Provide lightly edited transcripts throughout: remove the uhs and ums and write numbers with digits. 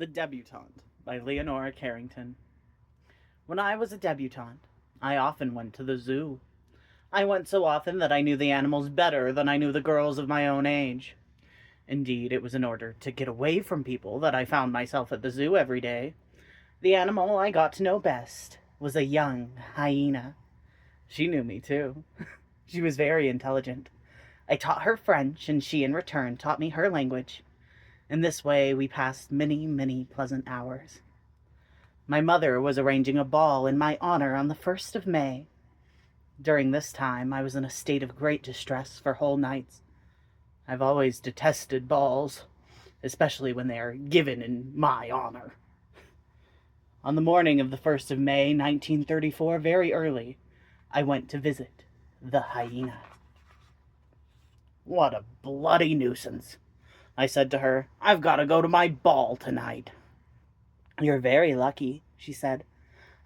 The Debutante by Leonora Carrington. When I was a debutante, I often went to the zoo. I went so often that I knew the animals better than I knew the girls of my own age. Indeed, it was in order to get away from people that I found myself at the zoo every day. The animal I got to know best was a young hyena. She knew me, too. She was very intelligent. I taught her French, and she in return taught me her language. In this way we passed many, many pleasant hours. My mother was arranging a ball in my honor on the 1st of May. During this time I was in a state of great distress for whole nights. I've always detested balls, especially when they are given in my honor. On the morning of the 1st of May, 1934, very early, I went to visit the hyena. "What a bloody nuisance," I said to her. "I've got to go to my ball tonight." "You're very lucky," she said.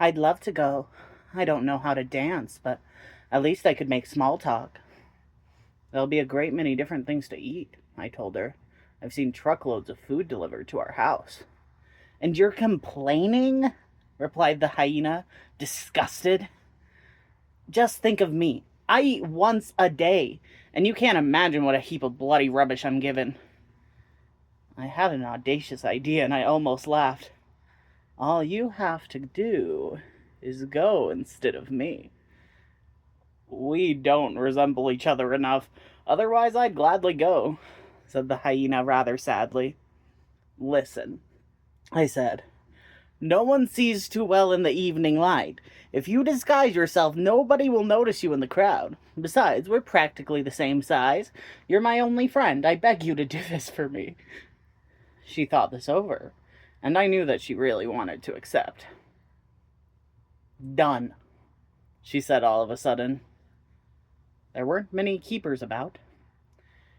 "I'd love to go. I don't know how to dance, but at least I could make small talk." "There'll be a great many different things to eat," I told her. "I've seen truckloads of food delivered to our house." "And you're complaining?" replied the hyena, disgusted. "Just think of me. I eat once a day, and you can't imagine what a heap of bloody rubbish I'm given." I had an audacious idea, and I almost laughed. "All you have to do is go instead of me." "We don't resemble each other enough. Otherwise, I'd gladly go," said the hyena rather sadly. "Listen," I said. "No one sees too well in the evening light. If you disguise yourself, nobody will notice you in the crowd. Besides, we're practically the same size. You're my only friend. I beg you to do this for me." She thought this over, and I knew that she really wanted to accept. "Done," she said all of a sudden. There weren't many keepers about.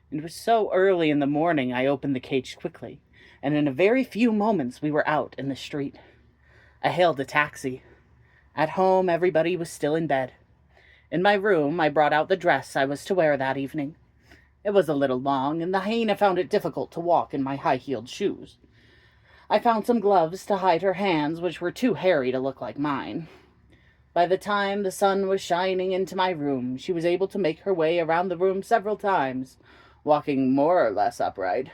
It was so early in the morning I opened the cage quickly, and in a very few moments we were out in the street. I hailed a taxi. At home, everybody was still in bed. In my room, I brought out the dress I was to wear that evening. It was a little long, and the hyena found it difficult to walk in my high-heeled shoes. I found some gloves to hide her hands, which were too hairy to look like mine. By the time the sun was shining into my room, she was able to make her way around the room several times, walking more or less upright.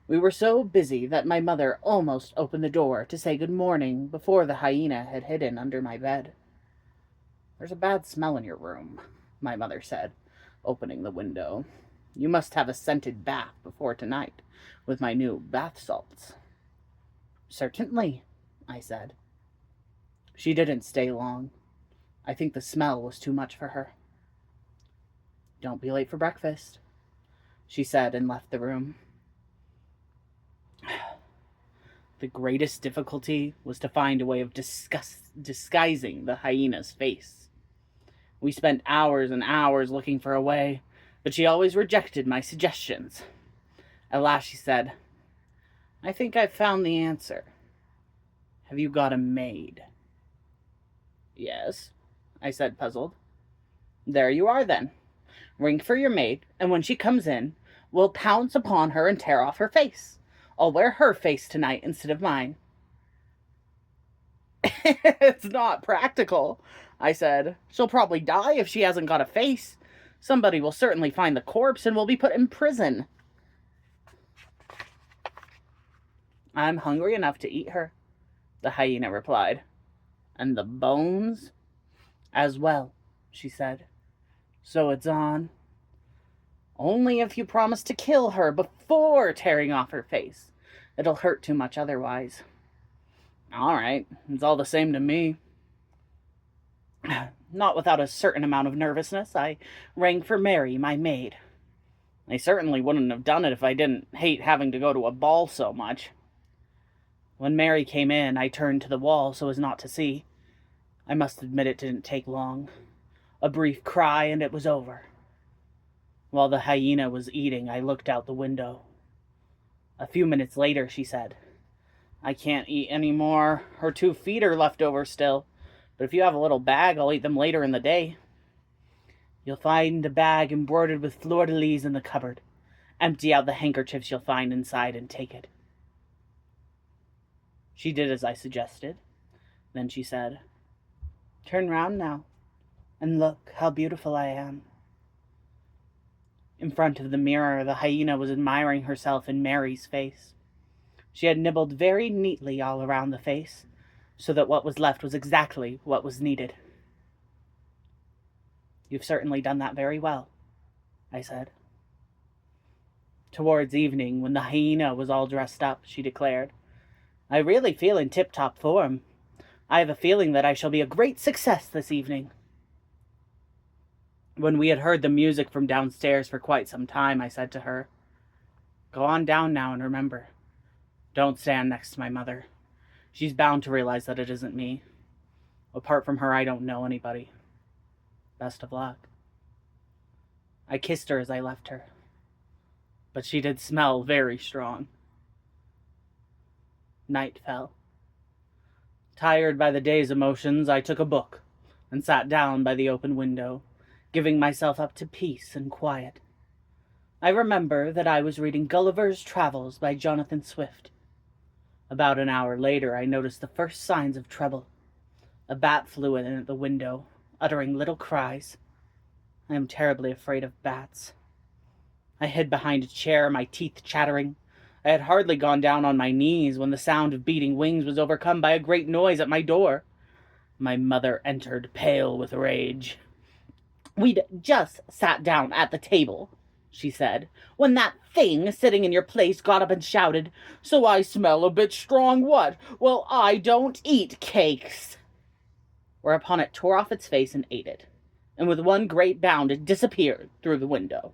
We were so busy that my mother almost opened the door to say good morning before the hyena had hidden under my bed. "There's a bad smell in your room," my mother said, opening the window. "You must have a scented bath before tonight, with my new bath salts." "Certainly," I said. She didn't stay long. I think the smell was too much for her. "Don't be late for breakfast," she said, and left the room. The greatest difficulty was to find a way of disguising the hyena's face. We spent hours and hours looking for a way, but she always rejected my suggestions. At last she said, "I think I've found the answer. Have you got a maid?" "Yes," I said, puzzled. "There you are, then. Ring for your maid, and when she comes in, we'll pounce upon her and tear off her face. I'll wear her face tonight instead of mine." "It's not practical," I said. "She'll probably die if she hasn't got a face. Somebody will certainly find the corpse and will be put in prison." "I'm hungry enough to eat her," the hyena replied. "And the bones?" "As well," she said. "So it's on." "Only if you promise to kill her before tearing off her face. It'll hurt too much otherwise." "All right, it's all the same to me." Not without a certain amount of nervousness, I rang for Mary, my maid. I certainly wouldn't have done it if I didn't hate having to go to a ball so much. When Mary came in, I turned to the wall so as not to see. I must admit it didn't take long. A brief cry, and it was over. While the hyena was eating, I looked out the window. A few minutes later, she said, "I can't eat any more. Her 2 feet are left over still. But if you have a little bag, I'll eat them later in the day." "You'll find a bag embroidered with fleur-de-lis in the cupboard. Empty out the handkerchiefs you'll find inside and take it." She did as I suggested. Then she said, "Turn round now, and look how beautiful I am." In front of the mirror, the hyena was admiring herself in Mary's face. She had nibbled very neatly all around the face, so that what was left was exactly what was needed. "You've certainly done that very well," I said. Towards evening, when the hyena was all dressed up, she declared, "I really feel in tip-top form. I have a feeling that I shall be a great success this evening." When we had heard the music from downstairs for quite some time, I said to her, "Go on down now, and remember, don't stand next to my mother. She's bound to realize that it isn't me. Apart from her, I don't know anybody. Best of luck." I kissed her as I left her, but she did smell very strong. Night fell. Tired by the day's emotions, I took a book and sat down by the open window, giving myself up to peace and quiet. I remember that I was reading Gulliver's Travels by Jonathan Swift. About an hour later, I noticed the first signs of trouble. A bat flew in at the window, uttering little cries. I am terribly afraid of bats. I hid behind a chair, my teeth chattering. I had hardly gone down on my knees when the sound of beating wings was overcome by a great noise at my door. My mother entered, pale with rage. "We'd just sat down at the table," she said, "when that thing sitting in your place got up and shouted, 'So I smell a bit strong, what? Well, I don't eat cakes.'" Whereupon it tore off its face and ate it, and with one great bound it disappeared through the window.